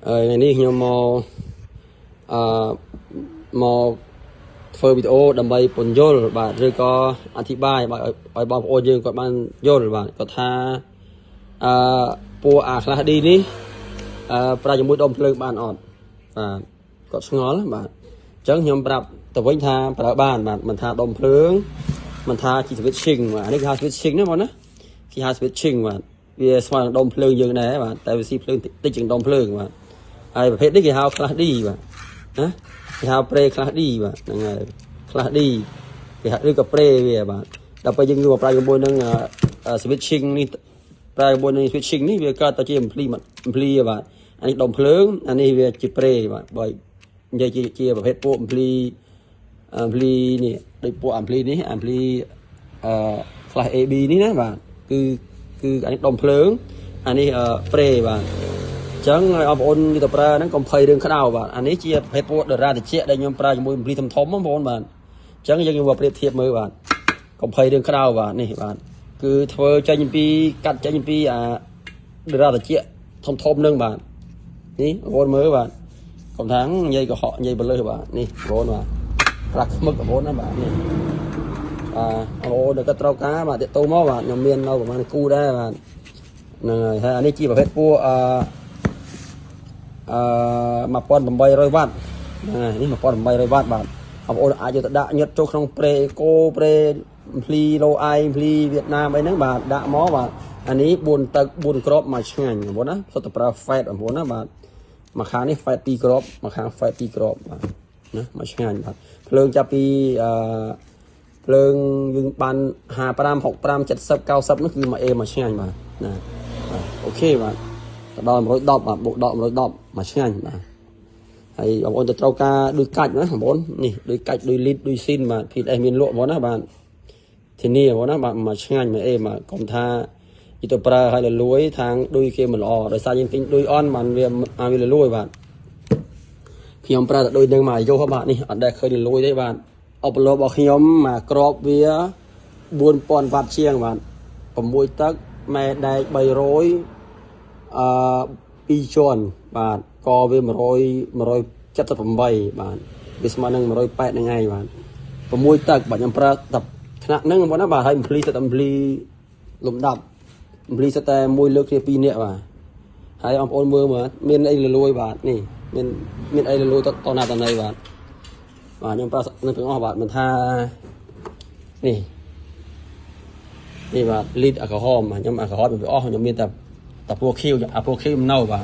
ngày nay nhưng mà phơi video đầm bay bồn dồi bạn rồi có anh thị bài bạn ở bao ô dương còn bạn dồi bạn có tha po là đi ní pra cho mũi đom phơi bạn ọt và có ngó lắm bạn chẳng nhom đạp tập với tha pra bạn mình tha đom phơi mình tha chỉ biết sinh mà anh biết sinh nữa bọn á khi biết sinh mà vì sao đom phơi dương này bạn tại vì si phơi tích chừng đom phơi mà ai phải đấy cái hao là đi mà hả hao pre là đi mà là đi cái hạtกับ pre វាបាទដល់ពេលយើងយកប្រើជាមួយនឹង switching នេះប្រើជាមួយនឹង switching នេះវាកើតទៅជា ampli បាទអានេះដុំភ្លើងអានេះវាជា pre បាទបើនិយាយជាប្រភេទពួក ampli នេះដូចពួក ampli នេះ ampli class AB នេះណាបាទគឺអានេះដុំភ្លើងអានេះ pre បាទចឹងឲ្យបងប្អូនទៅប្រើហ្នឹងកុំភ័យរឿងក្តៅបាទអានេះជាប្រភេទពួកដរាតិចដែលខ្ញុំប្រើជាមួយ ampli ធំៗបងប្អូនបាទចឹងយើងយកប្រៀបធៀបមើលបាទកុំភ័យរឿងក្តៅបាទនេះបាទគឺធ្វើចេញពីកាត់ចេញពីអាដរាតិចធំនឹងបាទនេះបងប្អូនមើលបាទកុំថានិយាយកុហកនិយាយបលើសបាទនេះបងប្អូនបាទប្រាក់ខ្មឹកបងប្អូនណាបាទនេះបងប្អូនដែលគាត់ត្រូវការបាទតេតូមកបាទខ្ញុំមាននៅប្រហែលគូដែរបាទហ្នឹងហើយហើយអានេះជាប្រភេទពួក1800 វ៉ាត់ហ្នឹងនេះ1800 វ៉ាត់បាទបងប្អូនអាចយកទៅដាក់ញឹកចូលក្នុងប្រេអេកូប្រេភ្លីឡូអៃភ្លីវៀតណាមអីហ្នឹងបាទដាក់មកបាទអានេះ4ទឹក4គ្រាប់មកឆ្ងាញ់បងប្អូនណាសុទ្ធតែប្រើ fat បងប្អូនណាបាទមួយខាងនេះ fat 2គ្រាប់មួយខាង fat 2គ្រាប់បាទណាមកឆ្ងាញ់បាទភ្លើងចាប់ពីភ្លើងយើងបាន55 65 70 90នោះគឺមកមកឆ្ងាញ់បាទណាអូខេបាទទៅដល់110បាទបូកដក110មកឆ្ងាញ់បាទហើយបងប្អូនទៅត្រូវការដូចកាច់ណាបងប្អូននេះដូចកាច់ដូចលីតដូចស៊ីនបាទ PS មានលក់បងប្អូនណាបាទធានាបងប្អូនណាបាទមកឆ្ងាញ់មកបាទកុំថាយីទៅប្រើឲ្យលលួយខាងដូចគេមិនល្អដោយសារយើងទិញដូចអន់បានវាលលួយបាទខ្ញុំប្រើតែដូចនឹងមកយកបាទនេះអត់ដែលឃើញលលួយទេបាទអបលោរបស់ខ្ញុំមកក្របវា4000 វ៉ាត់ជាងបាទ6ទឹកម៉ែដែក300 2ជាន់បាទកវា178បាទវាស្មើនឹង180ហ្នឹងឯងបាទ6ទឹកបាទខ្ញុំប្រើតែថ្នាក់ហ្នឹងបងប្អូនណាបាទហើយអំភ្លីសិតអំភ្លីលំដាប់អំភ្លីសិតតែមួយលើកគ្នា2នាក់បាទហើយបងប្អូនមើលមើលមានអីលលួយបាទនេះមានអីលលួយតណាតណៃបាទខ្ញុំប្រើនឹងទាំងអស់បាទមិនថានេះបាទលីតអាក្រហមខ្ញុំអាក្រហមវាអស់ខ្ញុំមានតែពណ៌ខៀវអាពណ៌ខៀវមិននៅបាទ